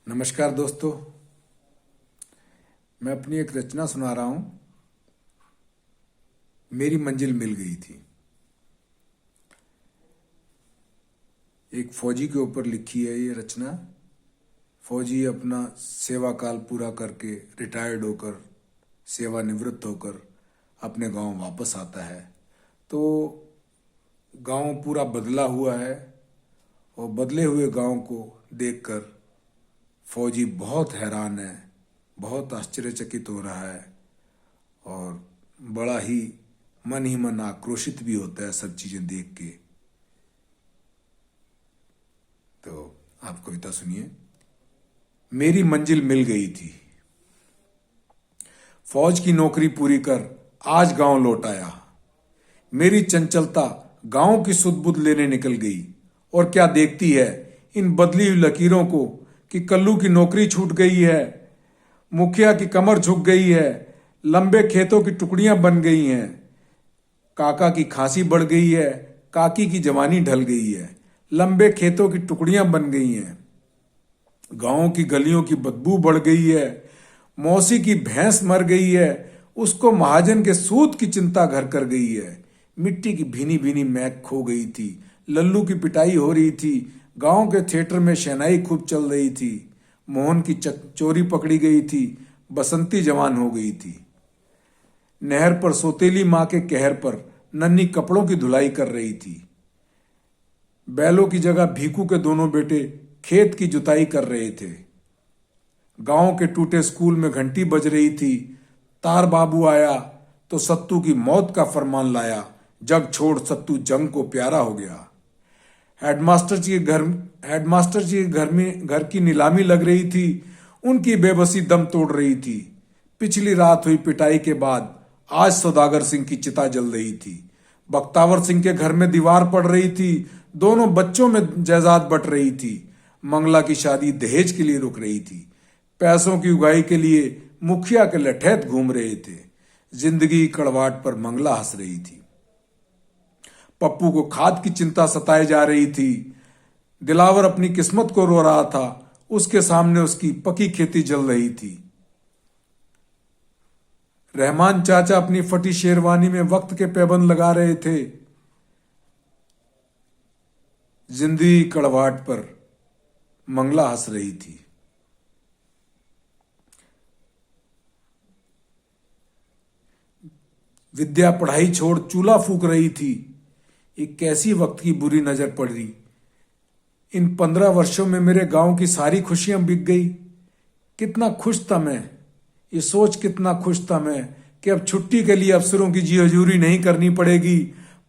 नमस्कार दोस्तों। मैं अपनी एक रचना सुना रहा हूं। मेरी मंजिल मिल गई थी। एक फौजी के ऊपर लिखी है ये रचना। फौजी अपना सेवा काल पूरा करके रिटायर्ड होकर सेवानिवृत्त होकर अपने गांव वापस आता है तो गांव पूरा बदला हुआ है और बदले हुए गांव को देखकर फौजी बहुत हैरान है, बहुत आश्चर्यचकित हो रहा है और बड़ा ही मन आक्रोशित भी होता है सब चीजें देख के। तो आप कविता सुनिए। मेरी मंजिल मिल गई थी। फौज की नौकरी पूरी कर आज गांव लौट आया। मेरी चंचलता गांव की सुध-बुध लेने निकल गई और क्या देखती है इन बदली हुई लकीरों को कि कल्लू की नौकरी छूट गई है, मुखिया की कमर झुक गई है, लंबे खेतों की टुकड़ियां बन गई हैं, काका की खांसी बढ़ गई है, काकी की जवानी ढल गई है, लंबे खेतों की टुकड़ियां बन गई हैं, गांव की गलियों की बदबू बढ़ गई है, मौसी की भैंस मर गई है, उसको महाजन के सूद की चिंता घर कर गई है, मिट्टी की भीनी भीनी महक खो गई थी, लल्लू की पिटाई हो रही थी, गांव के थिएटर में शहनाई खूब चल रही थी, मोहन की चोरी पकड़ी गई थी, बसंती जवान हो गई थी। नहर पर सोतेली माँ के कहर पर नन्ही कपड़ों की धुलाई कर रही थी। बैलों की जगह भीखू के दोनों बेटे खेत की जुताई कर रहे थे। गांव के टूटे स्कूल में घंटी बज रही थी। तार बाबू आया तो सत्तू की मौत का फरमान लाया। जग छोड़ सत्तू जंग को प्यारा हो गया। हेडमास्टर जी के घर की नीलामी लग रही थी। उनकी बेबसी दम तोड़ रही थी। पिछली रात हुई पिटाई के बाद आज सौदागर सिंह की चिता जल रही थी। बख्तावर सिंह के घर में दीवार पड़ रही थी। दोनों बच्चों में जायदाद बट रही थी। मंगला की शादी दहेज के लिए रुक रही थी। पैसों की उगाही के लिए मुखिया के लठैत घूम रहे थे। जिंदगी कड़वाट पर मंगला हंस रही थी। पप्पू को खाद की चिंता सताए जा रही थी। दिलावर अपनी किस्मत को रो रहा था। उसके सामने उसकी पकी खेती जल रही थी। रहमान चाचा अपनी फटी शेरवानी में वक्त के पैबंद लगा रहे थे। जिंदगी कड़वाट पर मंगला हंस रही थी। विद्या पढ़ाई छोड़ चूल्हा फूक रही थी। एक कैसी वक्त की बुरी नजर पड़ रही। इन 15 वर्षों में मेरे गांव की सारी खुशियां बिक गई। कितना खुश था मैं, ये सोच कितना खुश था मैं कि अब छुट्टी के लिए अफसरों की जी हजूरी नहीं करनी पड़ेगी।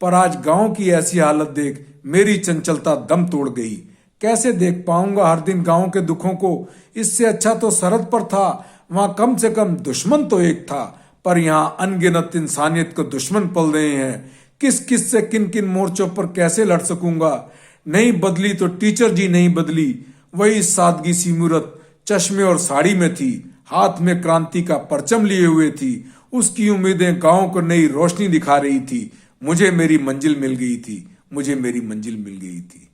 पर आज गांव की ऐसी हालत देख मेरी चंचलता दम तोड़ गई। कैसे देख पाऊंगा हर दिन गांव के दुखों को। इससे अच्छा तो सरहद पर था, वहां कम से कम दुश्मन तो एक था। पर यहाँ अनगिनत इंसानियत को दुश्मन पल रहे हैं। किस किस से किन किन मोर्चों पर कैसे लड़ सकूंगा। नहीं बदली तो टीचर जी नहीं बदली। वही सादगी सी मूरत चश्मे और साड़ी में थी। हाथ में क्रांति का परचम लिए हुए थी। उसकी उम्मीदें गांव को नई रोशनी दिखा रही थी। मुझे मेरी मंजिल मिल गई थी। मुझे मेरी मंजिल मिल गई थी।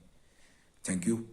Thank you.